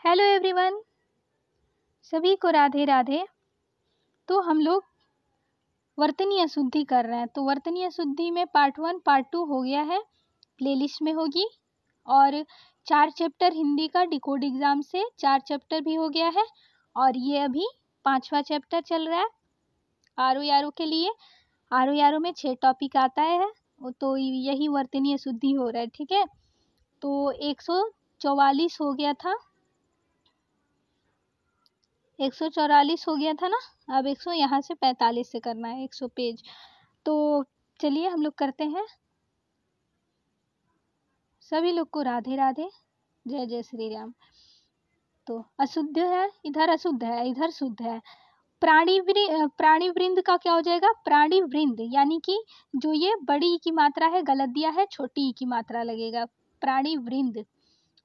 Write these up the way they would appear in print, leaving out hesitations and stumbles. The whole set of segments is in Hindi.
हेलो एवरीवन, सभी को राधे राधे। तो हम लोग वर्तनी अशुद्धि कर रहे हैं। तो वर्तनी अशुद्धि में पार्ट 1 पार्ट 2 हो गया है, प्लेलिस्ट में होगी। और 4 चैप्टर हिंदी का डिकोड एग्ज़ाम से 4 चैप्टर भी हो गया है। और ये अभी 5वां चैप्टर चल रहा है आरो यारो के लिए। आरो यारो में 6 टॉपिक आता है, तो यही वर्तनी अशुद्धि हो रहा है। ठीक है, तो 144 हो गया था, 144 हो गया था ना। अब 100 यहाँ से 45 से करना है, 100 पेज। तो चलिए हम लोग करते हैं। सभी लोग को राधे राधे, जय जय श्री राम। तो अशुद्ध है, इधर अशुद्ध है, इधर शुद्ध है। प्राणी वृंद का क्या हो जाएगा? प्राणी वृंद, यानी कि जो ये बड़ी ई की मात्रा है गलत दिया है, छोटी ई की मात्रा लगेगा, प्राणी वृंद।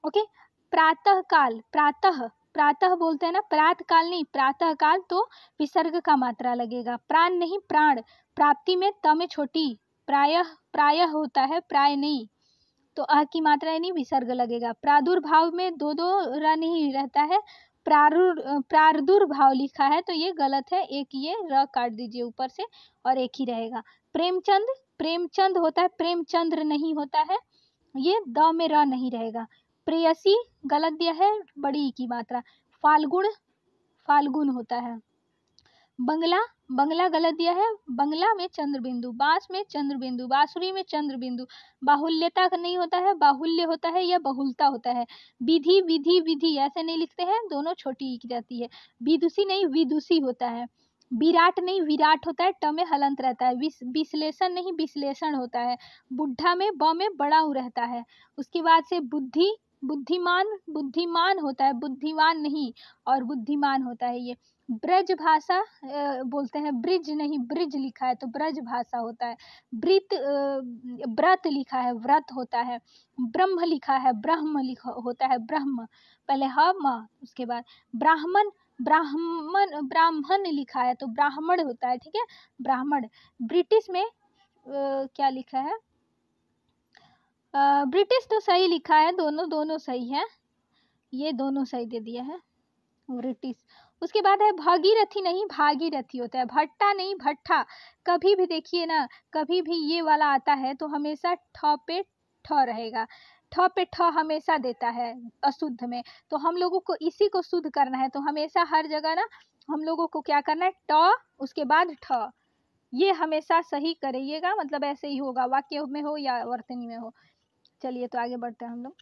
ओके। प्रातः काल, प्रातः बोलते हैं ना, प्रातः काल नहीं, प्रातः काल, तो विसर्ग का मात्रा लगेगा। प्राण नहीं, प्राण। प्राप्ति में त में छोटी, प्रायः होता है, प्राय नहीं, तो अ की मात्रा नहीं, विसर्ग लगेगा। प्रादुर्भाव में दो र नहीं रहता है, प्रादुर्भाव लिखा है, तो ये गलत है। एक ये र काट दीजिए ऊपर से और एक ही रहेगा। प्रेमचंद होता है, प्रेमचंद्र नहीं होता है, ये द में र नहीं रहेगा। प्रेयसी गलत दिया है, बड़ी ई की मात्रा। फाल्गुन होता है। बंगला गलत दिया है, बंगला में चंद्र बिंदु, बांस में चंद्र बिंदु, बांसुरी में चंद्र बिंदु। बाहुल्यता नहीं होता है, बाहुल्य होता है या बहुलता होता है। विधि ऐसे नहीं लिखते हैं, दोनों छोटी ई की जाती है। विदुषी नहीं, विदुषी होता है। विराट नहीं, विराट होता है, ट में हलंत रहता है। विश्लेषण नहीं, विश्लेषण होता है। बुढ़ा में ब में बड़ा उ रहता है। उसके बाद से बुद्धिमान होता है, बुद्धिमान नहीं, और बुद्धिमान होता है ये। ब्रज भाषा बोलते हैं, ब्रिज नहीं, ब्रिज लिखा है तो ब्रज भाषा होता है। व्रत लिखा है, व्रत होता है। ब्रह्म लिखा है, ब्रह्म लिखा होता है, ब्रह्म। पहले ह म, उसके बाद ब्राह्मण लिखा है तो ब्राह्मण होता है। ठीक है, ब्राह्मण। ब्रिटिश में क्या लिखा है? ब्रिटिश तो सही लिखा है, दोनों सही है, ये दोनों सही दे दिया है, ब्रिटिश। उसके बाद है भागीरथी नहीं, भागीरथी होता है। भट्टा नहीं, भट्ठा। कभी भी देखिए ना, कभी भी ये वाला आता है तो हमेशा ठ पे ठ रहेगा, ठ पे ठ हमेशा देता है अशुद्ध में। तो हम लोगों को इसी को शुद्ध करना है, तो हमेशा हर जगह ना हम लोगों को क्या करना है, ट उसके बाद ठ, ये हमेशा सही करिएगा, मतलब ऐसे ही होगा, वाक्य में हो या वर्तनी में हो। चलिए तो आगे बढ़ते हैं हम लोग।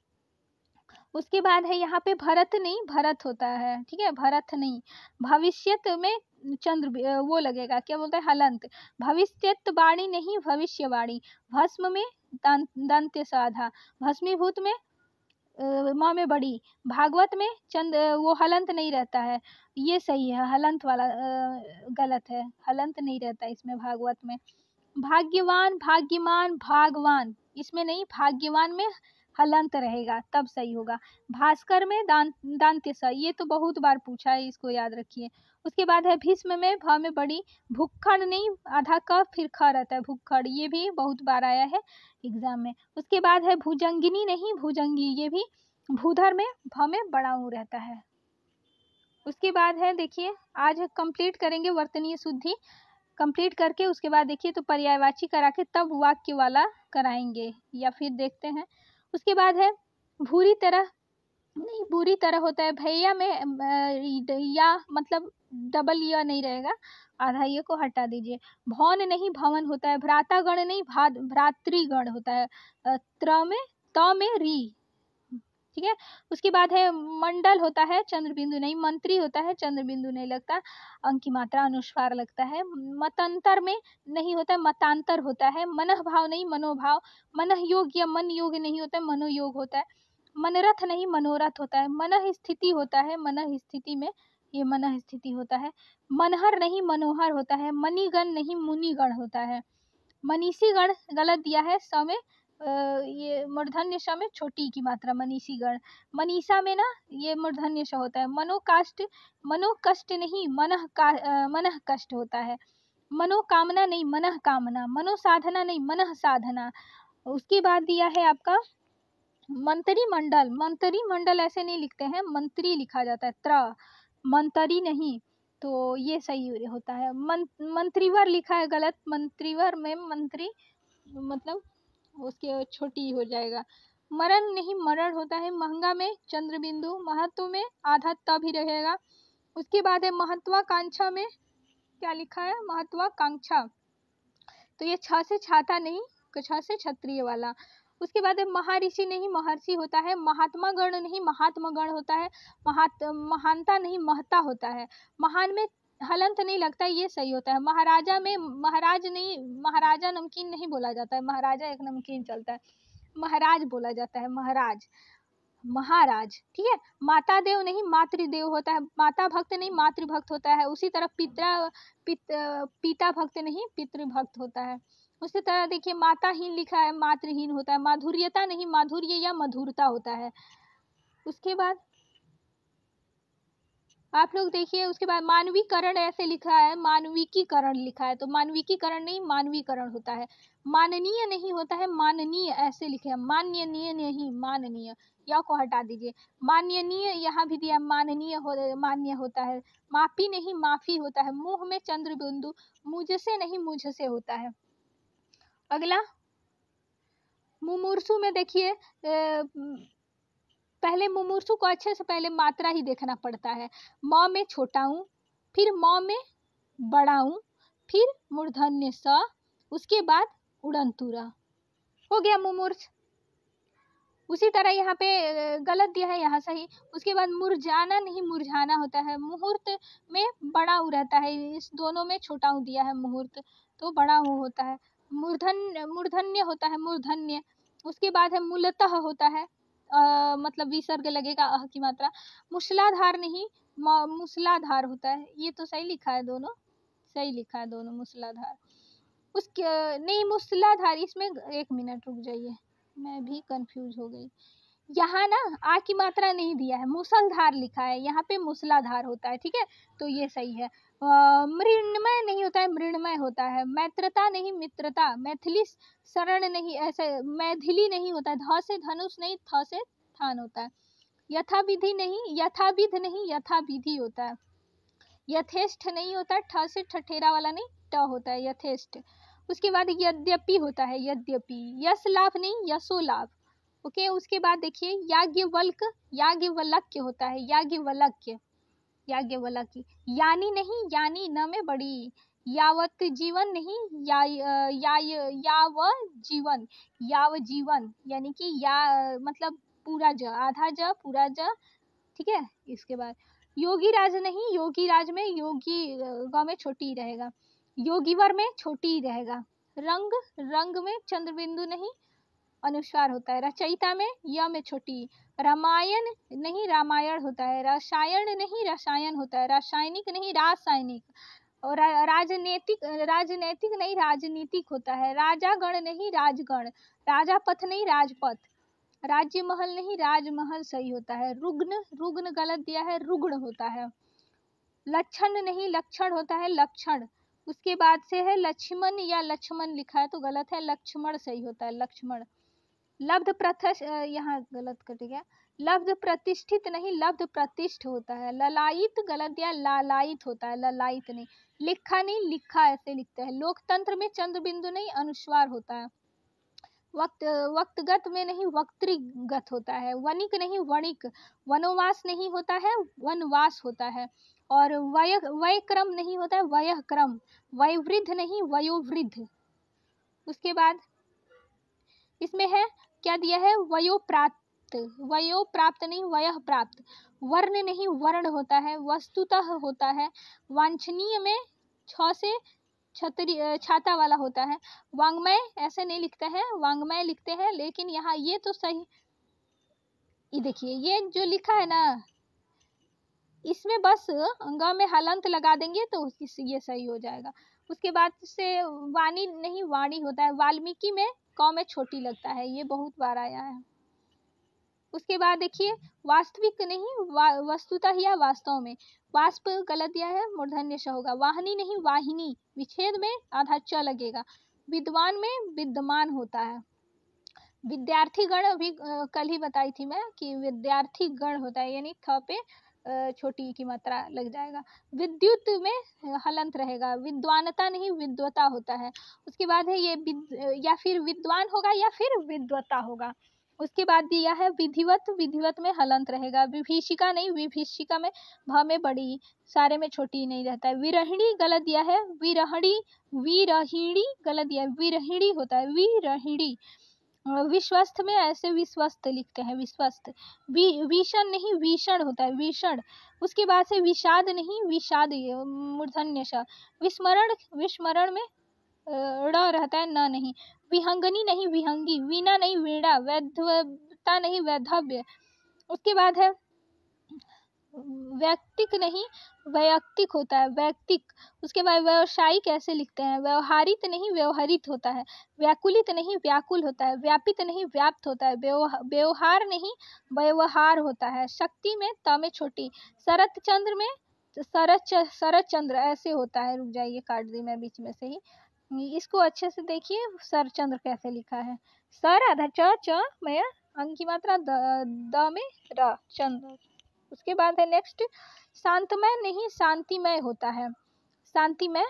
उसके बाद है यहाँ पे भरत नहीं, भरत होता है। ठीक है, भरत नहीं। भविष्यत में चंद्र वो लगेगा, क्या बोलते हैं, हलंत। भविष्यत वाणी नहीं, भविष्यवाणी। भस्म में दंत्य साधा। भस्मीभूत में म में बड़ी। भागवत में वो हलंत नहीं रहता है, ये सही है। हलंत वाला गलत है, हलंत नहीं रहता इसमें भागवत में। भाग्यवान, भाग्यमान, भागवान, इसमें नहीं, भाग्यवान में हलंत रहेगा तब सही होगा। भास्कर में दांत्य स, ये तो बहुत बार पूछा है, इसको याद रखिए। उसके बाद है भीष्म में भ में बड़ी। भुक्खड़ नहीं, आधा क फिर ख रहता है, भुक्खड़, ये भी बहुत बार आया है एग्जाम में। उसके बाद है भुजंगिनी नहीं, भुजंगी, ये भी भूधर में भ में बड़ा ऊ रहता है। उसके बाद है, देखिए आज कंप्लीट करेंगे वर्तनीय शुद्धि, कंप्लीट करके उसके बाद देखिए तो पर्यायवाची करा के तब वाक्य वाला कराएंगे, या फिर देखते हैं। उसके बाद है भूरी तरह नहीं, बुरी तरह होता है। भैया में या मतलब डबल या नहीं रहेगा, आधा ये को हटा दीजिए। भौन नहीं, भवन होता है। भ्रातागण नहीं, भ्रातृगण होता है। त्र में त में री। ठीक है, उसके बाद है मंडल होता है, चंद्र बिंदु नहीं। मंत्री होता है, चंद्र बिंदु नहीं लगता, अंक की मात्रा अनुस्वार लगता है। मतांतर में नहीं होता है, मतांतर होता है। मनः भाव नहीं, मनोभाव। मनः योग या मन योग नहीं होता है, मनोयोग होता है। मनरथ नहीं, मनोरथ होता है। मनः स्थिति होता है, मनः स्थिति में ये मनः स्थिति होता है। मनहर नहीं, मनोहर होता है। मणिगण नहीं, मुनिगण होता है। मनीषीगण गलत दिया है, स में ये मूर्धन्य श में छोटी की मात्रा, मनीषीगण। मनीषा में ना ये मूर्धन्य श होता है। मनोकष्ट नहीं, मनः कष्ट होता है। मनोकामना नहीं, मनः कामना। मनोसाधना नहीं, मनः साधना। उसके बाद दिया है आपका मंत्री मंडल ऐसे नहीं लिखते हैं, मंत्री लिखा जाता है, मंत्री नहीं, तो ये सही होता है। मंत्रीवर लिखा है गलत, मंत्रीवर में मंत्री मतलब उसके छोटी हो जाएगा। मरण नहीं मरण होता है, महंगा में चंद्र बिंदु, महत्व में आधा तभी रहेगा। उसके बाद है महत्वाकांक्षा में क्या लिखा है, महत्वाकांक्षा, तो ये छ से छाता नहीं, छ से क्षत्रिय वाला। उसके बाद है महर्षि नहीं महर्षि होता है, महात्मा गण नहीं महात्मा गण होता है, महानता नहीं महता होता है, महान में हलंत नहीं लगता है, ये सही होता है। महाराजा में महाराज नहीं, महाराजा नमकीन नहीं बोला जाता है, महाराजा एक नमकीन चलता है, महाराज बोला जाता है, महाराज महाराज, ठीक है। माता देव नहीं मातृदेव होता है, माता भक्त नहीं मातृभक्त होता है। उसी तरह पिता भक्त नहीं पितृभक्त होता है। उसी तरह देखिए माताहीन लिखा है, मातृहीन होता है। माधुर्यता नहीं माधुर्य या मधुरता होता है। उसके बाद आप लोग देखिए, उसके बाद मानवीकरण ऐसे लिखा है, मानविकीकरण लिखा है, तो मानविकीकरण नहीं मानवीकरण होता है। माननीय नहीं होता है, माननीय ऐसे लिखे हैं, माननीय नहीं माननीय, या को हटा दीजिए। माननीय यहाँ भी दिया, मान्य होता है। माफी नहीं माफी होता है। मुंह में चंद्र बिंदु, मुझसे नहीं मुझसे होता है। अगला मुमूर्षु में देखिए, पहले मुमूर्षु को अच्छे से पहले मात्रा ही देखना पड़ता है। म में छोटा हूँ, फिर म में बड़ा हूँ, फिर मूर्धन्य स, उसके बाद उड़नतुरा, हो गया मुमूर्ष। उसी तरह यहाँ पे गलत दिया है, यहाँ सही। उसके बाद मुरझाना नहीं मुरझाना होता है। मुहूर्त में बड़ा ऊ रहता है, इस दोनों में छोटा ऊ दिया है, मुहूर्त तो बड़ा ऊ होता है। मूर्धन्य होता है, मूर्धन्य। उसके बाद है मूलतः होता है, मतलब विसर्ग लगेगा अह की मात्रा। मूसलाधार नहीं मूसलाधार होता है, ये तो सही लिखा है, दोनों सही लिखा है, दोनों मूसलाधार। उसके नहीं मूसलाधार, इसमें एक मिनट रुक जाइए, मैं भी कंफ्यूज हो गई। यहाँ ना आ की मात्रा नहीं दिया है, मूसलधार लिखा है, यहाँ पे मूसलाधार होता है, ठीक है, तो ये सही है। मृण्मय नहीं होता है, मृण्मय होता है। मैत्रता नहीं मित्रता। मैथिली शरण नहीं, ऐसे मैथिली नहीं होता है। ध से धनुष नहीं, थ से थान होता है। यथाविधि नहीं यथाविध नहीं यथाविधि होता है। यथेष्ट नहीं होता, ठ से ठठेरा वाला नहीं, ट होता है, यथेष्ट। उसके बाद यद्यपि होता है, यद्यपि। यश लाभ नहीं यशो लाभ, ओके। उसके बाद देखिए याज्ञवल्क याज्ञवल्क्य होता है, याज्ञवल्क्य याज्ञवल्क्य। यानी नहीं यानी न में बड़ी। यावत जीवन नहीं याव जीवन, याव जीवन यानी कि या मतलब पूरा ज, आधा ज पूरा ज, ठीक है। इसके बाद योगी राज नहीं, योगी राज में योगी ग में छोटी रहेगा। योगीवर में छोटी रहेगा। रंग में चंद्रबिंदु नहीं अनुस्वार होता है। रचयिता में य में छोटी। रामायण नहीं रामायण होता है। रसायन नहीं रसायन होता है। रासायनिक नहीं रासायनिक। और राजनैतिक नहीं राजनीतिक होता है। राजागण नहीं राजगण। राजापथ नहीं राजपथ। राज्य महल नहीं राजमहल सही होता है। रुग्ण गलत दिया है, रुग्ण होता है। लक्षण नहीं लक्षण होता है, लक्षण। उसके बाद से है लक्ष्मण या लक्ष्मण लिखा है तो गलत है, लक्ष्मण सही होता है, लक्ष्मण। लब्ध यहाँ गलत कट गया। लब्ध प्रतिष्ठित नहीं लब्ध प्रतिष्ठ होता है। ललायित गलत दिया, लालायित होता है, ललायित नहीं। लिखा नहीं लिखा ऐसे लिखते हैं। लोकतंत्र में चंद्र बिंदु नहीं अनुस्वार होता है। वक्तगत में नहीं वक्तृगत होता है। वणिक नहीं वणिक। वनोवास नहीं होता है, वनवास होता है। और वय क्रम नहीं होता है, वयः क्रम। वयोवृद्ध नहीं वयोवृद्ध। उसके बाद इसमें है क्या दिया है, वयोप्राप्त। वयोप्राप्त नहीं वयः प्राप्त। वर्ण नहीं वर्ण होता है, वस्तुतः होता है। वांछनीय में छ से छाता वाला होता है। वांग्मय ऐसे नहीं लिखते हैं, वांग्मय लिखते हैं, लेकिन यहाँ ये तो सही, ये देखिए ये जो लिखा है ना, इसमें बस ग में हलंत लगा देंगे तो ये सही हो जाएगा। उसके बाद से वाणी नहीं वाणी होता है। वाल्मीकि में क में छोटी लगता है, ये बहुत बार आया है। उसके बाद देखिए वास्तविक नहीं वस्तुतः या वास्तव में। वाष्प गलत दिया है, मूर्धन्य श होगा। वाहिनी नहीं वाहिनी, विच्छेद में आधा च लगेगा। विद्वान में विद्यमान होता है। विद्यार्थी गण अभी कल ही बताई थी मैं कि विद्यार्थी गण होता है, यानी थ पे छोटी ई की मात्रा लग जाएगा। विद्युत में हलंत रहेगा, विद्वानता नहीं विद्वता होता है। उसके बाद है ये या फिर विद्वान होगा या फिर विद्वता होगा। उसके बाद दिया है विधिवत, विधिवत में हलंत रहेगा। विभीषिका नहीं विभीषिका में भ में बड़ी, सारे में छोटी नहीं रहता है। विरहिणी गलत दिया है, विरहणी विरहिणी गलत दिया है, विरहिणी होता है विरहिणी। विश्वस्त में ऐसे विश्वस्त लिखते हैं, विश्वस्त। विषण नहीं भीषण होता है, भीषण। उसके बाद से विषाद नहीं विषाद, मूर्धन्य श। विस्मरण, विस्मरण में ड़ रहता है, न नहीं। विहंगनी नहीं विहंगी, वीणा नहीं वीणा, वैधवता नहीं वैधव्य। उसके बाद है व्यक्तिक नहीं वैयक्तिक होता है, वैयक्तिक। उसके बाद व्यवसायिक ऐसे लिखते हैं, व्यवहारित नहीं व्यवहारित होता है। व्याकुलित नहीं व्याकुल होता है, व्यापित नहीं व्याप्त होता है। व्यवहार नहीं व्यवहार होता है। शक्ति में त में छोटी। शरत चंद्र में शरत चंद्र ऐसे होता है। रुक जाइए, काट दी मैं बीच में से ही। इसको अच्छे से देखिए, शरचंद्र कैसे लिखा है। सर आधा च में अंक की मात्रा द में र चंद्र। उसके बाद है नेक्स्ट, शांतमय नहीं शांतिमय होता है, शांतिमय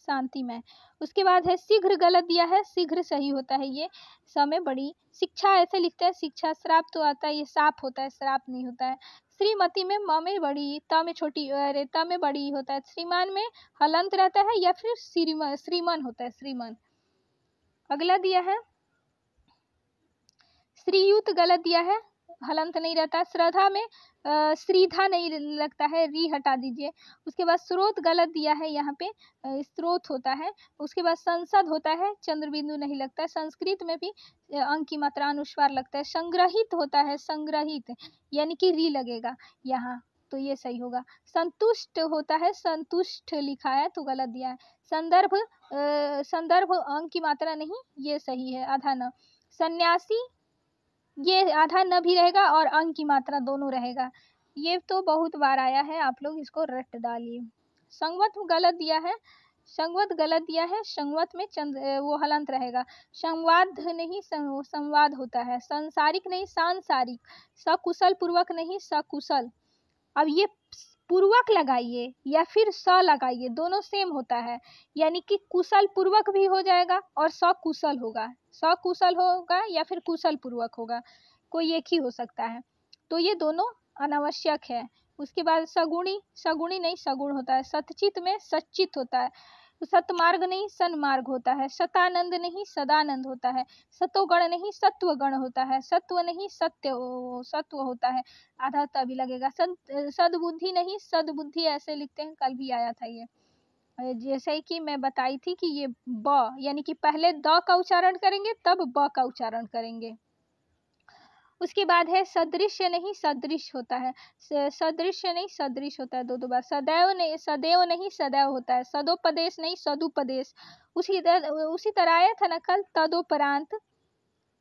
शांतिमय। उसके बाद है शीघ्र गलत दिया है, शीघ्र सही होता है ये, समय बड़ी। शिक्षा ऐसे लिखते हैं, शिक्षा। श्राप तो आता है, ये साप होता है, श्राप नहीं होता है। श्रीमती में म में बड़ी, त में छोटी, अरे त में बड़ी होता है। श्रीमान में हलंत रहता है या फिर श्रीमन होता है, श्रीमन। अगला दिया है श्रीयुत गलत दिया है, हलंत नहीं रहता। श्रद्धा में श्रीधा नहीं लगता है, री हटा दीजिए। उसके बाद स्रोत गलत दिया है, यहाँ पे स्रोत होता है। उसके बाद संसद होता है, चंद्र बिंदु नहीं लगता है। संस्कृत में भी अंक की मात्रा अनुस्वार लगता है। संग्रहित होता है, संग्रहित यानी कि री लगेगा यहाँ, तो ये सही होगा। संतुष्ट होता है, संतुष्ट लिखा है तो गलत दिया है। संदर्भ संदर्भ अंक की मात्रा नहीं, ये सही है, आधा न। सन्यासी ये आधा न भी रहेगा और अंक की मात्रा दोनों रहेगा। ये तो बहुत बार आया है, आप लोग इसको रट डालिए। संवत गलत दिया है, संवत गलत दिया है। संवत में वो हलंत रहेगा। संवाद नहीं संवाद होता है। संसारिक नहीं सांसारिक। सकुशल पूर्वक नहीं सकुशल। अब ये पूर्वक लगाइए या फिर स लगाइए, दोनों सेम होता है, यानी कि कुशल पूर्वक भी हो जाएगा और सकुशल होगा। सकुशल होगा या फिर कुशल पूर्वक होगा, कोई एक ही हो सकता है, तो ये दोनों अनावश्यक है। उसके बाद सगुणी, सगुणी नहीं सगुण होता है। सतचित में सच्चित होता है। सतमार्ग नहीं सन्मार्ग होता है। सतानंद नहीं सदानंद होता है। सतोगण नहीं सत्वगण होता है। सत्व नहीं सत्व होता है, आधा तभी लगेगा। सद्बुद्धि नहीं सद्बुद्धि ऐसे लिखते हैं, कल भी आया था ये। जैसे कि मैं बताई थी कि ये ब यानी कि पहले द का उच्चारण करेंगे तब ब का उच्चारण करेंगे। उसके बाद है सदृश्य नहीं सदृश होता है। सदृश्य नहीं सदृश होता है, दो बार। सदैव नहीं सदैव होता है। सदोपदेश नहीं सदुपदेश। उसी तरह आया था ना कल, तदोपरांत,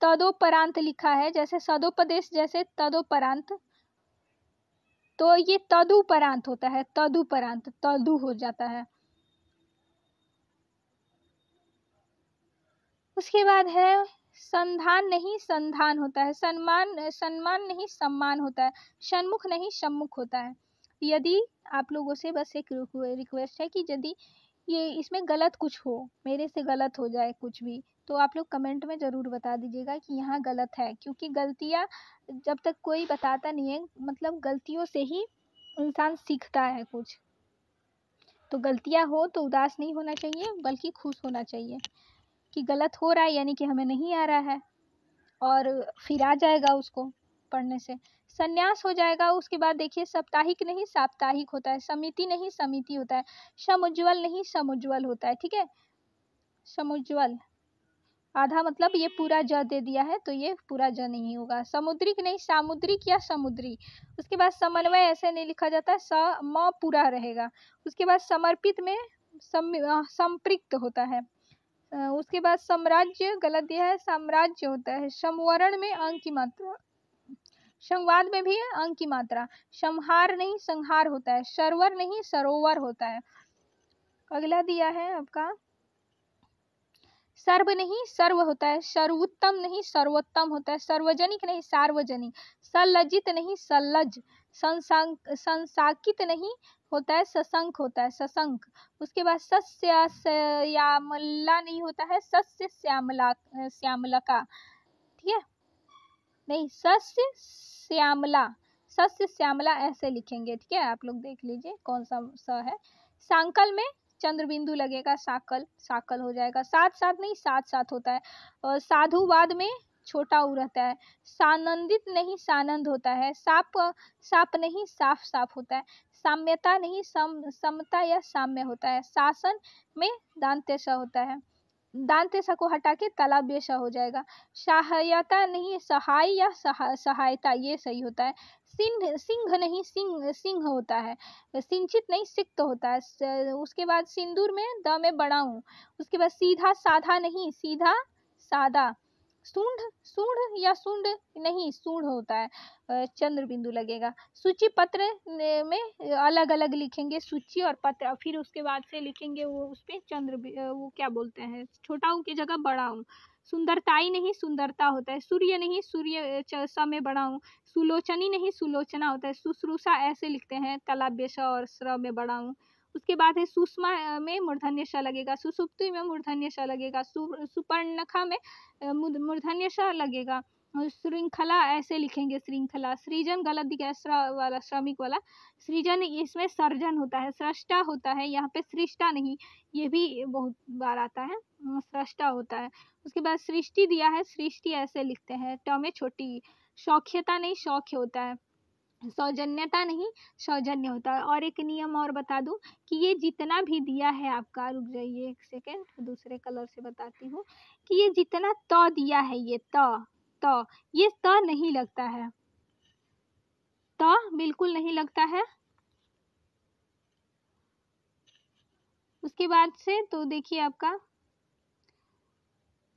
तदोपरांत लिखा है, जैसे सदोपदेश जैसे तदोपरांत, तो ये तदुपरांत होता है, तदुपरांत तदु हो जाता है। उसके बाद है संधान नहीं संधान होता है। सम्मान नहीं सम्मान होता है। सन्मुख नहीं सम्मुख होता है। यदि आप लोगों से बस एक रिक्वेस्ट है कि यदि ये इसमें गलत कुछ हो, मेरे से गलत हो जाए कुछ भी, तो आप लोग कमेंट में ज़रूर बता दीजिएगा कि यहाँ गलत है, क्योंकि गलतियाँ जब तक कोई बताता नहीं है, मतलब गलतियों से ही इंसान सीखता है कुछ। तो गलतियाँ हो तो उदास नहीं होना चाहिए, बल्कि खुश होना चाहिए कि गलत हो रहा है, यानी कि हमें नहीं आ रहा है, और फिर आ जाएगा उसको पढ़ने से, संन्यास हो जाएगा। उसके बाद देखिए साप्ताहिक नहीं साप्ताहिक होता है। समिति नहीं समिति होता है। समुज्ज्वल नहीं समुज्ज्वल होता है, ठीक है। समुज्ज्वल आधा, मतलब ये पूरा ज दे दिया है तो ये पूरा ज नहीं होगा। समुद्रिक नहीं सामुद्रिक या समुद्री। उसके बाद समन्वय ऐसे नहीं लिखा जाता है, स म पूरा रहेगा। उसके बाद समर्पित में संपृक्त होता है। उसके बाद साम्राज्य गलत दिया है, साम्राज्य होता है। समवरण में अंक की मात्रा, संवाद में भी अंक की मात्रा। संहार नहीं संहार होता है। सरोवर नहीं सरोवर होता है। अगला दिया है आपका सर्व नहीं सर्व होता है, सर्वोत्तम नहीं सर्वोत्तम होता है, सार्वजनिक नहीं सार्वजनिक, सलज्जित नहीं सलज, संसाकित नहीं होता है सशंक होता है सशंक। उसके बाद सस्य श्यामला नहीं होता है सस्य श्यामला श्यामलका, ठीक है, नहीं सस्य श्यामला, सस्य श्यामला ऐसे लिखेंगे, ठीक है। आप लोग देख लीजिए कौन सा स है। सांकल में चंद्र बिंदु लगेगा, साकल साकल हो जाएगा, साथ साथ नहीं साथ साथ होता है। और साधुवाद में छोटा ऊ रहता है, सानंदित नहीं सानंद होता है, साप साप नहीं साफ साफ होता है, साम्यता नहीं समता या साम्य होता है, शासन में दांतेश होता है, दांतेश को हटा के तलाब्यश हो जाएगा, सहायता नहीं सहाय या सहायता ये सही होता है, सिंह सिंह नहीं सिंह सिंह होता है, सिंचित नहीं सिक्त होता है। उसके बाद सिंदूर में द में बड़ा हूँ। उसके बाद सीधा साधा नहीं सीधा सादा, सूंढ सूंढ या सूंढ नहीं सूंढ होता है, चंद्र बिंदु लगेगा। सूची पत्र में अलग अलग लिखेंगे सूची और पत्र, फिर उसके बाद से लिखेंगे वो उस पे चंद्र वो क्या बोलते हैं, छोटा हूँ की जगह बड़ा हूँ। सुंदरताई नहीं सुंदरता होता है, सूर्य नहीं सूर्य स में बड़ा हूँ, सुलोचनी नहीं सुलोचना होता है, शुश्रूषा ऐसे लिखते हैं तलाब्य श और स्र में बड़ा हूँ। उसके बाद है सुषमा में मूर्धन्य श लगेगा, सुसुप्ति में मूर्धन्य श लगेगा, सुपर्णखा में मूर्धन्य श लगेगा, श्रृंखला ऐसे लिखेंगे श्रृंखला। सृजन गलत दिखा है वाला श्रमिक वाला, सृजन इसमें सर्जन होता है, सृष्टा होता है, यहाँ पे सृष्टा नहीं, ये भी बहुत बार आता है, सृष्टा होता है। उसके बाद सृष्टि दिया है, सृष्टि ऐसे लिखते हैं, ट में छोटी। शौख्यता नहीं शौख्य होता है, सौजन्यता नहीं सौजन्य होता है। और एक नियम और बता दूं कि ये जितना भी दिया है आपका, रुक जाइए एक सेकेंड दूसरे कलर से बताती हूँ, कि ये जितना त दिया है ये ये त नहीं लगता है, त बिल्कुल नहीं लगता है। उसके बाद से तो देखिए आपका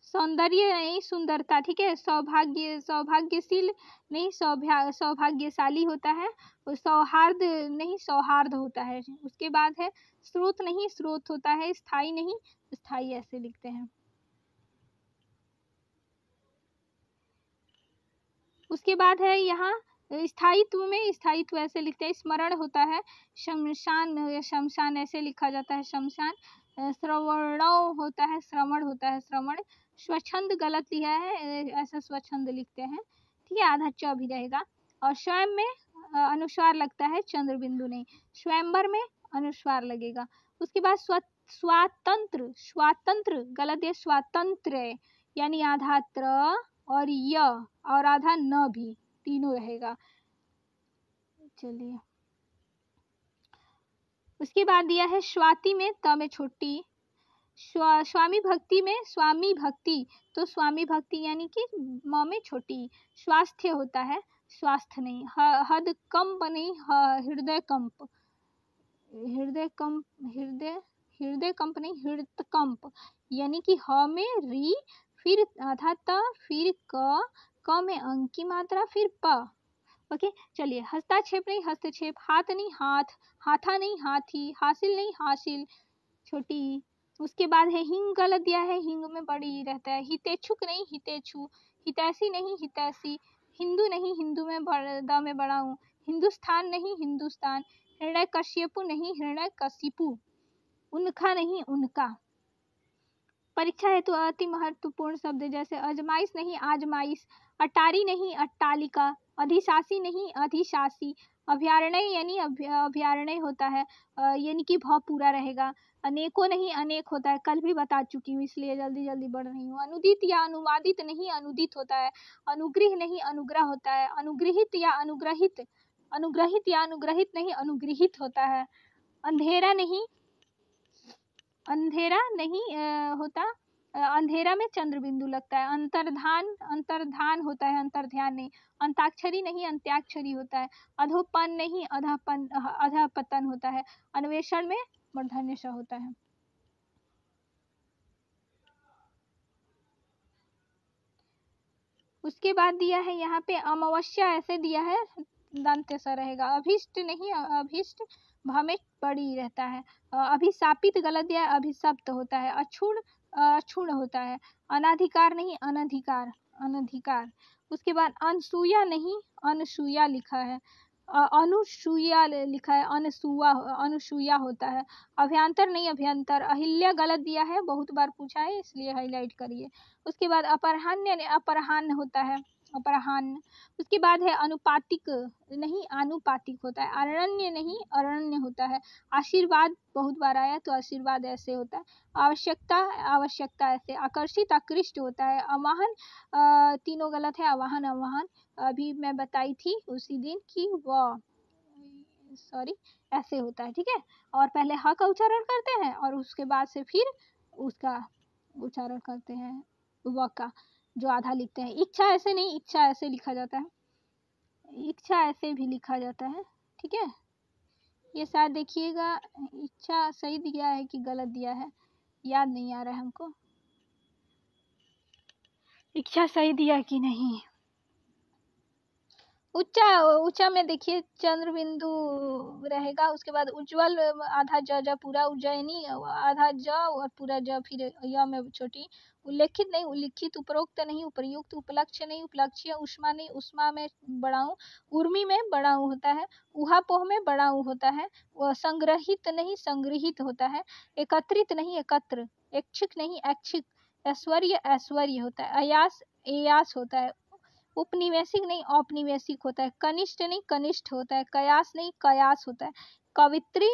सौंदर्य नहीं सुंदरता, ठीक है। सौभाग्य सौभाग्यशील नहीं सौभाग्यशाली होता है, और सौहार्द नहीं सौहार्द होता है। उसके बाद है स्रोत नहीं स्रोत होता है, स्थाई नहीं स्थाई ऐसे लिखते हैं। उसके बाद है यहाँ स्थायित्व में स्थायित्व ऐसे लिखते हैं, स्मरण होता है, शमशान शमशान ऐसे लिखा जाता है शमशान। श्रवण होता है श्रवण होता है श्रवण। स्वच्छंद गलत लिया है, ऐसा स्वच्छंद लिखते हैं, ठीक है, आधा च भी रहेगा। और स्वयं में अनुस्वार लगता है, चंद्र बिंदु नहीं। स्वयंवर में अनुस्वार लगेगा। उसके बाद स्वातंत्र स्वातंत्र गलत है, स्वातंत्र यानी आधा त्र और य और आधा न भी, तीनों रहेगा। चलिए उसके बाद दिया है स्वाति में त में छोटी, स्वामी भक्ति में स्वामी भक्ति, तो स्वामी भक्ति यानी कि म में छोटी। स्वास्थ्य होता है स्वास्थ्य नहीं, हद कंप नहीं हृदय कंप, हृदय कंप हृदय कंप नहीं हृदय कंप, यानी कि ह में री फिर आधा त फिर क में अंक की मात्रा फिर प। ओके चलिए हस्ताक्षेप नहीं हस्तक्षेप, हाथ नहीं हाथ, हाथा नहीं हाथी, हासिल नहीं हासिल छोटी। उसके बाद है हिंग गलत दिया है, हिंग में बड़ी रहता है। हितेच्छुक नहीं हितेछु, हितैषी नहीं हितैषी, हिंदू नहीं हिंदू में द में बड़ा हूँ। हिंदुस्तान नहीं हिंदुस्तान, हृदय कश्यपु नहीं हृदय कशिपु, उनका नहीं उनका। परीक्षा हेतु अति महत्वपूर्ण शब्द जैसे अजमाइश नहीं आजमाइश, अटारी नहीं अट्टालिका, अधिशासी नहीं अधिशासी, अभ्यारण्य यानी अभ्यारण्य होता है, यानी कि भाव पूरा रहेगा। अनेकों नहीं अनेक होता है, कल भी बता चुकी हूँ इसलिए जल्दी जल्दी बढ़ रही हूँ। अनुदित या अनुवादित नहीं अनुदित होता है, अनुग्रह नहीं अनुग्रह होता है, अनुग्रहित या अनुग्रहित, अनुग्रहित या अनुग्रहित नहीं अनुग्रहित होता है। अंधेरा नहीं होता, अंधेरा में चंद्र बिंदु लगता है। अंतर्धान होता है अंतर्ध्यान नहीं। अंताक्षरी नहीं अंत्याक्षरी होता है। अधोपन नहीं अधपतन होता है। अन्वेषण में मूर्धन्य ष होता है। उसके बाद दिया है यहाँ पे अमावस्या ऐसे दिया है, दंत्य स रहेगा। अभिष्ट नहीं अभिष्ट भ में बड़ी रहता है। अभिशापित गलत दिया है, अभिशप्त होता है। अक्षुण क्षुण्ण होता है। अनाधिकार नहीं अनधिकार, अनधिकार। उसके बाद अनसूया नहीं अनसूया लिखा है, अनुसूया लिखा है, अनुसूया होता है। अभ्यंतर नहीं अभ्यंतर। अहिल्या गलत दिया है, बहुत बार पूछा है इसलिए हाईलाइट करिए। उसके बाद अपराह्न अपराह्न होता है, अपराह्न। उसके बाद है अनुपातिक नहीं आनुपातिक होता है। अरण्य नहीं अरण्य होता है। आशीर्वाद बहुत बार आया तो आशीर्वाद ऐसे होता है। आवश्यकता आवश्यकता ऐसे। आकर्षित आकृष्ट होता है। आवाहन तीनों गलत है, आवाहन आवाहन। अभी मैं बताई थी उसी दिन कि वह सॉरी ऐसे होता है, ठीक है। और पहले ह का उच्चारण करते हैं और उसके बाद से फिर उसका उच्चारण करते हैं व का, जो आधा लिखते हैं। इच्छा ऐसे नहीं, इच्छा ऐसे लिखा जाता है, इच्छा ऐसे भी लिखा जाता है, ठीक है। ये शायद देखिएगा इच्छा सही दिया है कि गलत दिया है, याद नहीं आ रहा है हमको, इच्छा सही दिया कि नहीं। उच्चा ऊंचा में देखिए चंद्र बिंदु रहेगा। उसके बाद उज्जवल आधा ज पूरा, उज्जैनी आधा ज और पूरा ज, फिर य में छोटी। उल्लेखित नहीं उल्लिखित। उपरोक्त नहीं उपर्युक्त। उपलक्ष्य नहीं उपलक्ष्य। उष्मा नहीं उष्मा में बड़ाऊ। उर्मी में बड़ाऊ होता है। उहापोह में बड़ाऊ होता है। संग्रहित नहीं संग्रहित होता है। एकत्रित नहीं एकत्र। ऐच्छिक नहीं ऐच्छिक। ऐश्वर्य ऐश्वर्य होता है। अयास एयास होता है। उपनिवेशिक नहीं औपनिवेशिक होता है। कनिष्ठ नहीं कनिष्ठ होता है। कयास नहीं कयास होता है। कवित्री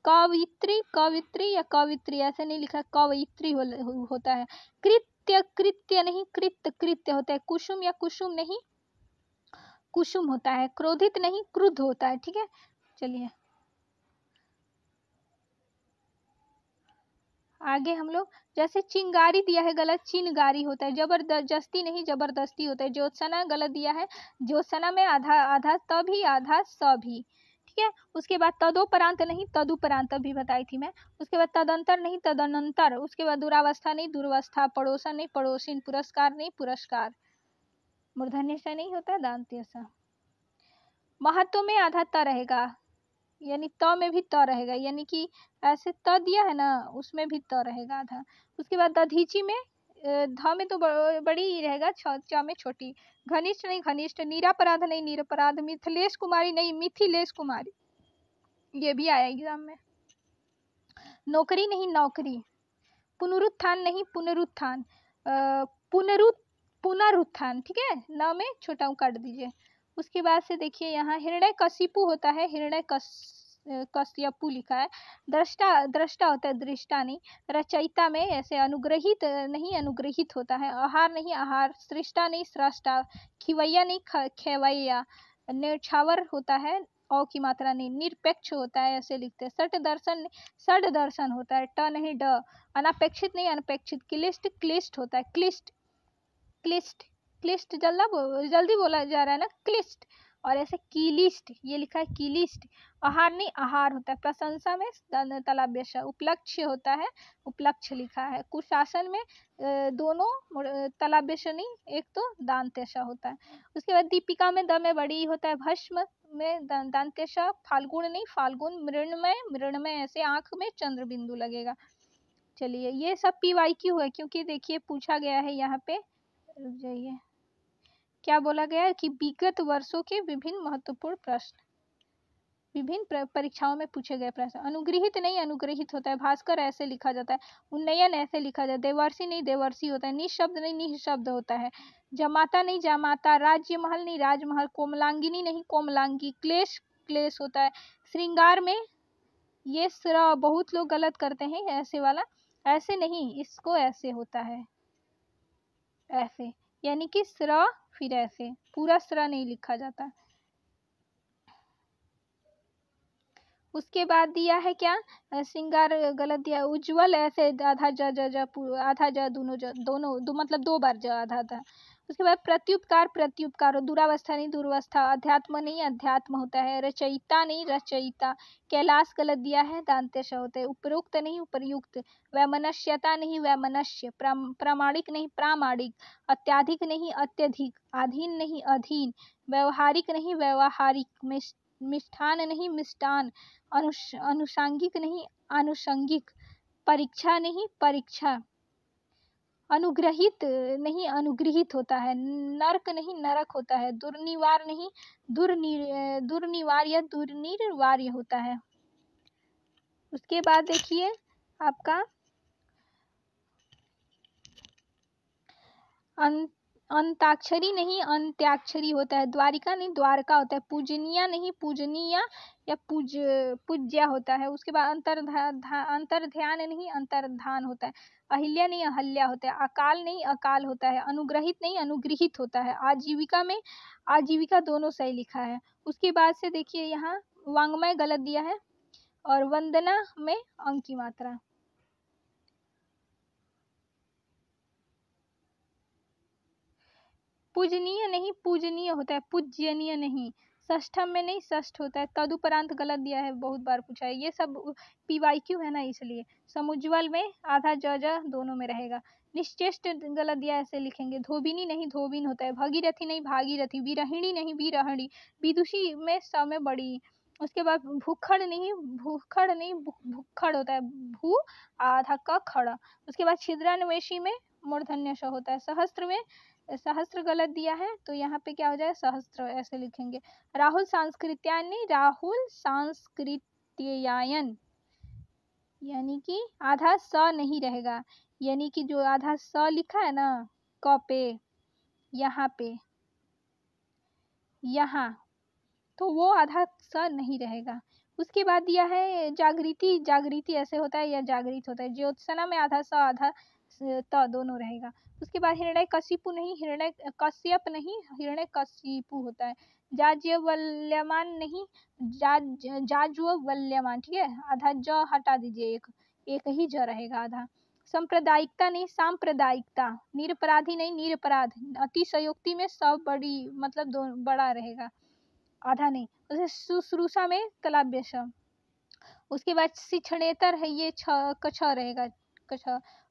कवित्री कवित्री या कवित्री ऐसे नहीं लिखा, कवित्री होता है। कृत्य कृत्य नहीं कृत्य कृत्य होता है। कुसुम या कुसुम नहीं कुसुम होता है। क्रोधित नहीं क्रुद्ध होता है, ठीक है। चलिए आगे हम लोग, जैसे चिंगारी दिया है गलत, चिनगारी होता है। जबरदस्ती नहीं जबरदस्ती होता है। ज्योत्सना गलत दिया है, ज्योत्सना में आधा आधा तभी आधा सभी, ठीक है। उसके बाद तदोपरांत नहीं तदुपरांत भी बताई थी मैं। उसके बाद तदंतर नहीं तदनंतर। उसके बाद दुरावस्था नहीं दुर्वस्था। पड़ोसन नहीं पड़ोसिन। पुरस्कार नहीं पुरस्कार। मूर्धन्य स नहीं होता दांत्य स। महत्व में आधा त रहेगा, यानी त में भी त रहेगा, यानी कि ऐसे त दिया है ना उसमें भी त रहेगा आधा। उसके बाद दधीची में ध में तो बड़ी ही रहेगा, च में छोटी। घनिष्ठ नहीं घनिष्ठ। निरपराध नहीं निरपराध। मिथिलेश कुमारी नहीं मिथिलेश कुमारी, ये भी आया एग्जाम में। नौकरी नहीं नौकरी। पुनरुत्थान नहीं पुनरुत्थान। पुनरुत्थान, ठीक है। न में छोटा काट दीजिए। उसके बाद से देखिए यहाँ हिरण्य कशिपु होता है, हिरण्य कश्यपु लिखा है। दृष्टा दृष्टा होता है दृष्टा नहीं। रचयिता में ऐसे अनुग्रहित नहीं अनुग्रहित होता है। आहार नहीं आहार। सृष्टा नहीं सृष्टा। खिवैया नहीं खेवैया। न्यौछावर होता है, औ की मात्रा नहीं। निरपेक्ष होता है ऐसे लिखते हैं। सट दर्शन सड दर्शन होता है, ट नहीं ड। अनापेक्षित नहीं अनपेक्षित। क्लिष्ट क्लिष्ट होता है, क्लिष्ट क्लिष्ट क्लिष्ट जल्दी बोला जा रहा है ना, क्लिष्ट। और ऐसे कीलिष्ट, ये लिखा है कीलिष्ट। आहार नहीं आहार होता है। प्रशंसा में तलाभ्य। उपलक्ष्य होता है, उपलक्ष्य लिखा है। कुशासन में दोनों तलाभ्य नहीं, एक तो दांत्यश होता है। उसके बाद दीपिका में द में बड़ी होता है। भस्म में दांत्यश। फाल्गुन नहीं फाल्गुन। मृण्मय मृण्मय ऐसे आंख में चंद्र बिंदु लगेगा। चलिए ये सब PYQ है, क्योंकि देखिए पूछा गया है यहाँ पे, रुक जाइए, क्या बोला गया है कि विगत वर्षों के विभिन्न महत्वपूर्ण प्रश्न, विभिन्न परीक्षाओं में पूछे गए प्रश्न। अनुग्रहित नहीं अनुग्रहित होता है। भास्कर ऐसे लिखा जाता है। उन्नयन ऐसे लिखा जाता है। देवर्षि नहीं देवर्षि होता है। निशब्द नहीं निशब्द होता है। जमाता नहीं जामाता। राज्य महल नहीं राजमहल। कोमलांगिनी नहीं कोमलांगी। क्लेश क्लेश होता है। श्रृंगार में ये स्र बहुत लोग गलत करते हैं, ऐसे वाला ऐसे नहीं, इसको ऐसे होता है ऐसे, यानी कि स्र फिर ऐसे, पूरा स्र नहीं लिखा जाता। उसके बाद दिया है क्या, श्रृंगार गलत दिया। उज्जवल ऐसे आधा ज आधा ज दोनों दो मतलब दो बार ज आधा आधा। उसके बाद प्रत्युपकार प्रत्युपकार। दुरावस्था नहीं दुर्वस्था। अध्यात्म नहीं अध्यात्म होता है। रचयिता नहीं रचयिता। कैलाश गलत दिया है, दांत्यश होते हैं। उपरोक्त नहीं उपरयुक्त। वैमनस्यता नहीं वैमनस्य। प्रामाणिक नहीं प्रामाणिक। अत्याधिक नहीं अत्यधिक। अधीन नहीं अधीन। व्यवहारिक नहीं व्यवहारिक। मिष्ठान नहीं मिष्टान। अनुषांगिक नहीं आनुषंगिक। परीक्षा नहीं परीक्षा। अनुग्रहित नहीं अनुगृहित होता है, नर्क नहीं नरक होता है, दुर्निवार नहीं दुर्निवार या दुर्निवार्य होता है। उसके बाद देखिए आपका अंताक्षरी नहीं अंत्याक्षरी होता है, द्वारिका नहीं द्वारका होता है, पूजनीय नहीं पूजनीय या पूज्या होता है। उसके बाद अंतर्ध्यान नहीं अंतर्धान होता है, अहिल्या नहीं अहल्या होता है, अकाल नहीं अकाल होता है, अनुग्रहित नहीं अनुगृहित होता है। आजीविका में आजीविका दोनों सही लिखा है। उसके बाद से देखिए यहाँ वांग्मय गलत दिया है और वंदना में अंक की मात्रा। पूजनीय नहीं पूजनीय होता है, पूज्यनीय नहीं। षष्ठम में नहीं षष्ठ होता है, तदुपरांत गलत दिया है, बहुत बार पूछा है, ये सब PYQ है ना इसलिए। समुज्ज्वल में आधा ज दोनों में रहेगा। निश्चेष्ट गलत दिया, ऐसे लिखेंगे। धोबिनी नहीं धोबिन होता है, भगीरथी नहीं भागीरथी, विरहिणी नहीं विरहणी, विदुषी में स में बड़ी। उसके बाद भूखड़ नहीं भूखड़ होता है, भू आधा क खड़। उसके बाद छिद्रान्वेषी में मूर्धन्य श होता है। सहस्त्र में सहस्त्र गलत दिया है, तो यहाँ पे क्या हो जाए सहस्त्र ऐसे लिखेंगे। राहुल सांस्कृत्यायन नहीं राहुल सांस्कृत्यायन, यानी कि आधा स नहीं रहेगा, यानी कि जो आधा स लिखा है ना क पे यहाँ पे यहाँ, तो वो आधा स नहीं रहेगा। उसके बाद दिया है जागृति, जागृति ऐसे होता है या जागृत होता है। ज्योत्सना में आधा स आधा त दोनों रहेगा। उसके बाद हिरण्य कशिपु नहीं हिरण्य कश्यप नहीं हिरण्य कशिपु होता है। जाज्वल्यमान नहीं जाज्वल्यमान, ठीक है, आधा ज हटा दीजिए, एक ही ज रहेगा आधा। सांप्रदायिकता नहीं सांप्रदायिकता, निरपराधी नहीं निरपराध, अतिशयोक्ति में सब बड़ी मतलब दो बड़ा रहेगा, आधा नहीं। जैसे शुश्रूषा में तलाभ्य श। उसके बाद शिक्षणेतर है, ये छ रहेगा कछ।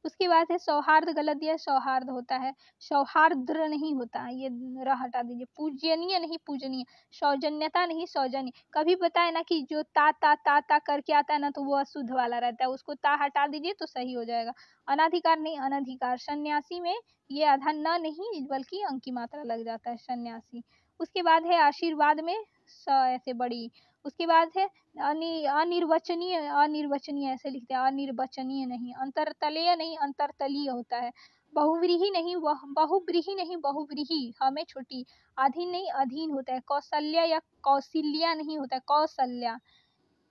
उसके बाद है सौहार्द गलत दिया, सौहार्द होता है, सौहार्द्र नहीं होता है, ये र हटा दीजिए। पूजनीय नहीं पूजनीय, सौजन्यता नहीं सौजन्य। कभी बताए ना कि जो ता करके आता है ना, तो वो अशुद्ध वाला रहता है, उसको ता हटा दीजिए तो सही हो जाएगा। अनाधिकार नहीं अनधिकार, सन्यासी में ये आधा न नहीं बल्कि अंक की मात्रा लग जाता है सन्यासी। उसके बाद है आशीर्वाद में स ऐसे बड़ी। उसके बाद है अनिर्वचनीय, अनिर्वचनीय ऐसे लिखते हैं, अनिर्वचनीय नहीं। अंतरतलीय नहीं अंतरतलीय होता है। बहुव्रीहि नहीं बहुव्रीहि नहीं बहुव्रीहि, हमें छोटी। अधीन नहीं अधीन होता है। कौशल्या या कौशल्या नहीं होता है, कौशल्या,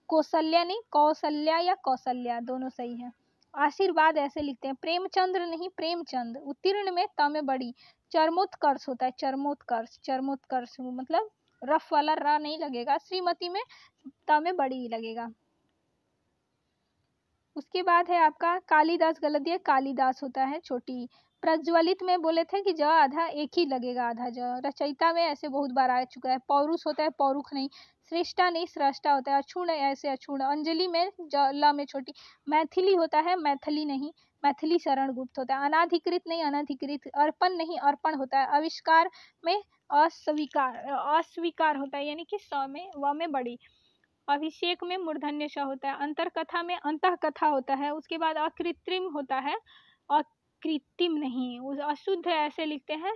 कौशल्या नहीं कौशल्या या कौशल्या दोनों सही है। आशीर्वाद ऐसे लिखते हैं। प्रेमचंद्र नहीं प्रेमचंद। उत्तीर्ण में त में बड़ी। चरमोत्कर्ष होता है, चरमोत्कर्ष, चरमोत्कर्ष मतलब रफ वाला र नहीं लगेगा। श्रीमती में त में बड़ी ही लगेगा। उसके बाद है आपका कालिदास गलत दिया, कालिदास होता है छोटी। प्रज्वलित में बोले थे कि ज आधा एक ही लगेगा, आधा ज। रचयिता में ऐसे बहुत बार आ चुका है। पौरुष होता है पौरुख नहीं। श्रेष्ठा नहीं श्रेष्ठा होता है। अक्षुण ऐसे अक्षुण। अंजलि में ल में छोटी। मैथिली होता है मैथिली नहीं, मैथिली शरण गुप्त होता है। अनाधिकृत नहीं अनधिकृत। अर्पण नहीं अर्पण होता है। आविष्कार में अस्वीकार अस्वीकार होता है, यानी कि स में व में बड़ी। अभिषेक में मूर्धन्य श होता है। अंतरकथा में अंतः कथा होता है। उसके बाद अकृत्रिम होता है, अकृत्रिम नहीं। उस अशुद्ध ऐसे लिखते हैं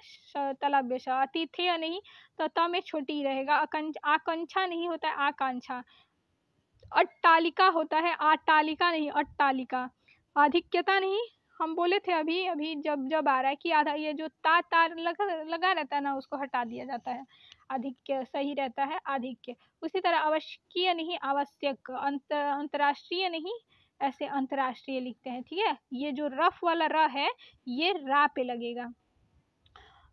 तलाभ्य श। अतिथेय नहीं तो त में छोटी रहेगा। आकांक्षा नहीं होता है, आकांक्षा। अट्टालिका होता है, आटालिका नहीं अट्टालिका। आधिक्यता नहीं, हम बोले थे अभी अभी जब आ रहा है कि आधा ये जो तार लगा रहता है ना, उसको हटा दिया जाता है, आधिक्य सही रहता है आधिक्य। उसी तरह आवश्यकीय नहीं आवश्यक। अंतरराष्ट्रीय नहीं ऐसे अंतरराष्ट्रीय लिखते हैं, ठीक है। ये जो रफ वाला र है ये रा पे लगेगा।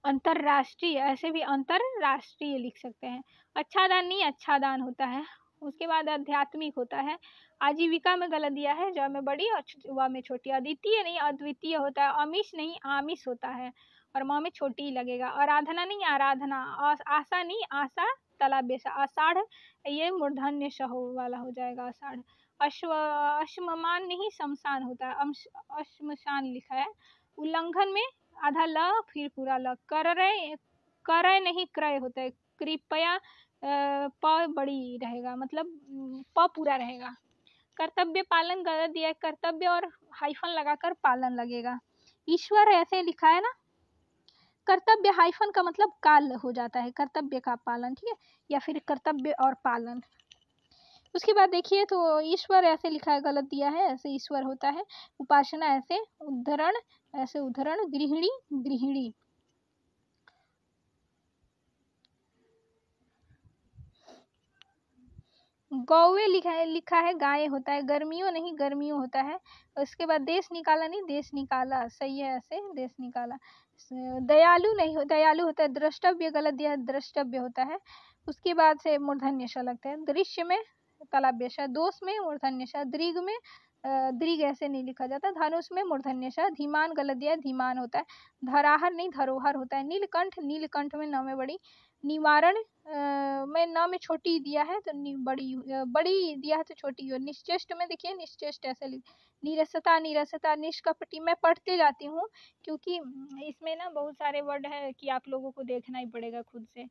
अंतरराष्ट्रीय ऐसे भी अंतरराष्ट्रीय लिख सकते हैं। अच्छा दान नहीं अच्छा दान होता है। उसके बाद आध्यात्मिक होता है। आजीविका में गलत दिया है, ज में बड़ी और व में छोटी। अद्वितीय नहीं अद्वितीय होता है। अमीश नहीं आमिष होता है और म में छोटी ही लगेगा। आराधना नहीं आराधना। आशा नहीं आशा तलाभ्य श। आषाढ़ ये मूर्धन्य श वाला हो जाएगा आषाढ़। अश्ममान नहीं शमशान होता है, अश्मशान लिखा है। उल्लंघन में आधा ल फिर पूरा ल। करय नहीं क्रय होता है। कृपया प बड़ी रहेगा, मतलब प पूरा रहेगा। कर्तव्य पालन गलत दिया है। कर्तव्य और हाइफन लगाकर पालन लगेगा। ईश्वर ऐसे लिखा है ना, कर्तव्य हाइफन का मतलब काल हो जाता है, कर्तव्य का पालन, ठीक है, या फिर कर्तव्य और पालन। उसके बाद देखिए तो ईश्वर ऐसे लिखा है, गलत दिया है, ऐसे ईश्वर होता है। उपासना ऐसे, उद्धरण ऐसे, उद्धरण, गृहिणी गृहिणी। गौवे लिखा है गाय होता है, गर्मियों नहीं गर्मियों होता है। उसके बाद देश निकाला नहीं, देश निकाला सही है, ऐसे देश निकाला। दयालु नहीं हो, दयालु होता है, द्रष्टव्य गलत दिया है, द्रष्टव्य होता है। उसके बाद से मूर्धन्य श लगता है, दृश्य में तालव्य श, दोष में मूर्धन्य श, दृग में दृग ऐसे नहीं लिखा जाता, धनुष में मूर्धन्य श, धीमान गलत दिया है, धीमान होता है। धराहर नहीं धरोहर होता है। नीलकंठ, नीलकंठ में न में बड़ी। निवारण में न में छोटी दिया है तो बड़ी, बड़ी दिया है तो छोटी हो। निश्चेष्ट में देखिए, निश्चेष्ट ऐसे लिख। नीरसता, नीरसता, निष्कपटी। मैं पढ़ते जाती हूँ क्योंकि इसमें ना बहुत सारे वर्ड है कि आप लोगों को देखना ही पड़ेगा खुद से,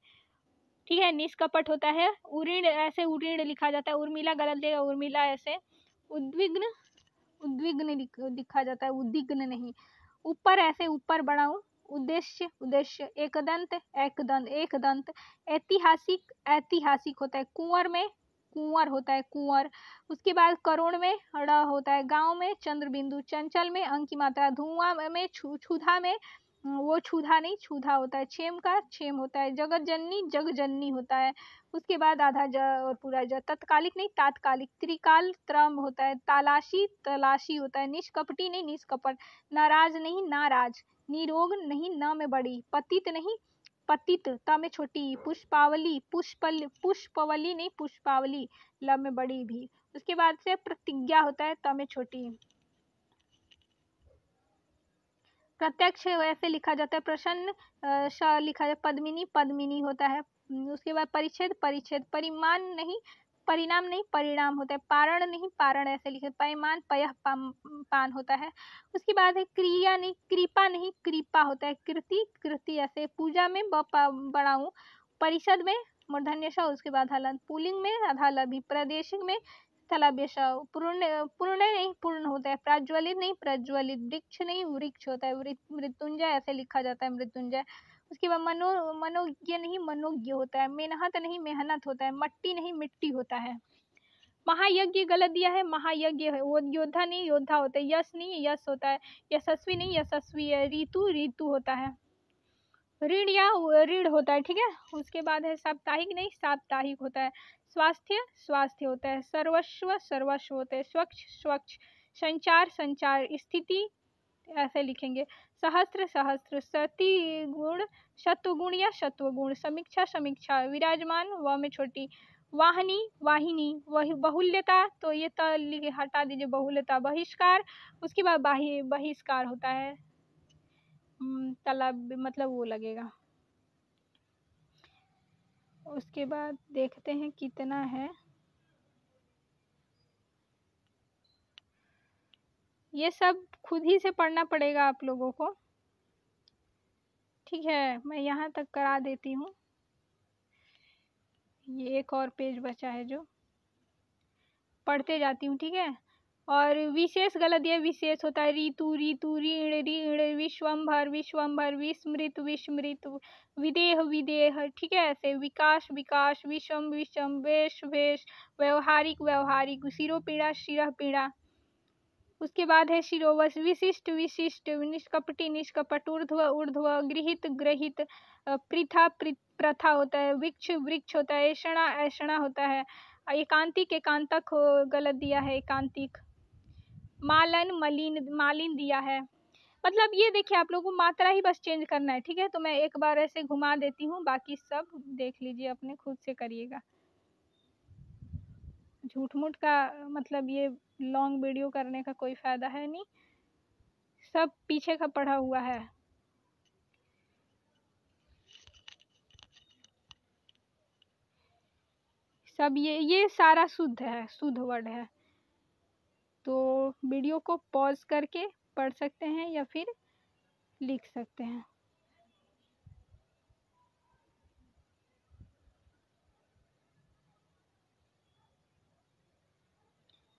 ठीक है। निष्कपट होता है। उरीण ऐसे उरीण लिखा जाता है, उर्मिला गलत देगा, उर्मिला ऐसे। उद्विग्न, उद्विग्न लिखा जाता है, उद्विग्न नहीं। ऊपर ऐसे ऊपर बढ़ाऊं, उद्देश्य, उद्देश्य। एकदंत, एकदंत, एकदंत। ऐतिहासिक, ऐतिहासिक होता है। कुंवर में कुंवर होता है, कुंवर। उसके बाद करोड़ में ड़ होता है। गांव में चंद्र बिंदु। चंचल में अंक की मात्रा। धुआं में क्षुधा में वो क्षुधा नहीं क्षुधा होता है। क्षेम का क्षेम होता है। जगत जननी जग जननी होता है। उसके बाद आधा ज और पूरा ज। तत्कालिक नहीं तात्कालिक। त्रिकाल त्रम होता है। तालाशी तलाशी होता है। निष्कपटी नहीं निष्कपट। नाराज नहीं नाराज। निरोग नहीं न में बड़ी। पतित नहीं पतित, त में छोटी। पुष्पावली, पुष्पवली नहीं पुष्पावली, ल में बड़ी भी। उसके बाद से प्रतिज्ञा होता है, त में छोटी। प्रत्यक्ष ऐसे लिखा जाता है। प्रसन्न श लिखा जाता है। पद्मिनी, पद्मिनी होता है। उसके बाद परिच्छेद, परिच्छेद। परिमाण नहीं परिणाम नहीं परिणाम होता है। पारण नहीं पारण ऐसे लिखे। पैमान, पयः पान होता है। उसके बाद है क्रिया नहीं कृपा नहीं कृपा होता है। कृति, कृति ऐसे। पूजा में बढ़ाऊं। परिषद में मूर्धन्य श, उसके बाद हलन। पुलिंग में आधा लभी। प्रादेशिक में तालव्य श। पूर्ण, पूर्ण नहीं पूर्ण होता है। प्रज्वलित नहीं प्रज्वलित। वृक्ष नहीं वृक्ष होता है। मृत्युंजय ऐसे लिखा जाता है, मृत्युंजय। उसके बाद मनोज्ञ नहीं मनोज्ञ होता है। मेहनत नहीं मेहनत होता है। मट्टी नहीं मिट्टी होता है। महायज्ञ गलत दिया है, महायज्ञ है वो। योद्धा नहीं योद्धा होता है। यश नहीं यश होता है। यशस्वी नहीं यशस्वी है। ऋतु ऋतु होता है। ऋण या ऋण होता है, ठीक है। उसके बाद है साप्ताहिक नहीं साप्ताहिक होता है। स्वास्थ्य स्वास्थ्य होता है। सर्वस्व सर्वस्व होता है। स्वच्छ स्वच्छ। संचार संचार। स्थिति ऐसे लिखेंगे। सहस्त्र सहस्त्र। सती गुण सत्वगुण या सत्वगुण। समीक्षा समीक्षा। विराजमान व में छोटी। वाहिनी वाहिनी। वही बहुल्यता तो ये हटा दीजिए, बहुल्यता। बहिष्कार, उसके बाद बहिष्कार होता है। तालाब मतलब वो लगेगा। उसके बाद देखते हैं कितना है। ये सब खुद ही से पढ़ना पड़ेगा आप लोगों को, ठीक है। मैं यहाँ तक करा देती हूँ। ये एक और पेज बचा है जो पढ़ते जाती हूँ, ठीक है। और विशेष गलत दिया, विशेष होता है। ऋतु ऋतु, ऋण ऋण, विश्वम्भर विश्वम्भर, विस्मृत विस्मृत, विदेह विदेह, ठीक है ऐसे। विकास विकास, विषम विषम, वेश वेश, व्यवहारिक व्यवहारिक, शिरोपीड़ा शिरः पीड़ा। उसके बाद है शिरोवश। विशिष्ट विशिष्ट, निष्कपटी निष्कपट, ऊर्ध्व ऊर्ध्व, गृहित ग्रहित, पृथा प्रथा होता है। वृक्ष वृक्ष होता है। ऐषणा ऐषणा होता है। एकांतिक एकांतक गलत दिया है, एकांतिक। मालन मलिन मालिन दिया है। मतलब ये देखिए आप लोगों को मात्रा ही बस चेंज करना है, ठीक है। तो मैं एक बार ऐसे घुमा देती हूँ, बाकी सब देख लीजिए अपने खुद से करिएगा। झूठ मूठ का मतलब ये लॉन्ग वीडियो करने का कोई फायदा है नहीं, सब पीछे का पढ़ा हुआ है। सब ये सारा शुद्ध है, शुद्ध वर्ड है। तो वीडियो को पॉज करके पढ़ सकते हैं या फिर लिख सकते हैं।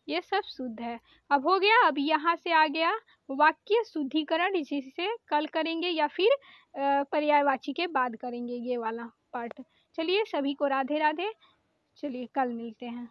ये सब शुद्ध है। अब हो गया। अब यहाँ से आ गया वाक्य शुद्धिकरण, इसी से कल करेंगे या फिर पर्यायवाची के बाद करेंगे ये वाला पार्ट। चलिए सभी को राधे राधे। चलिए कल मिलते हैं।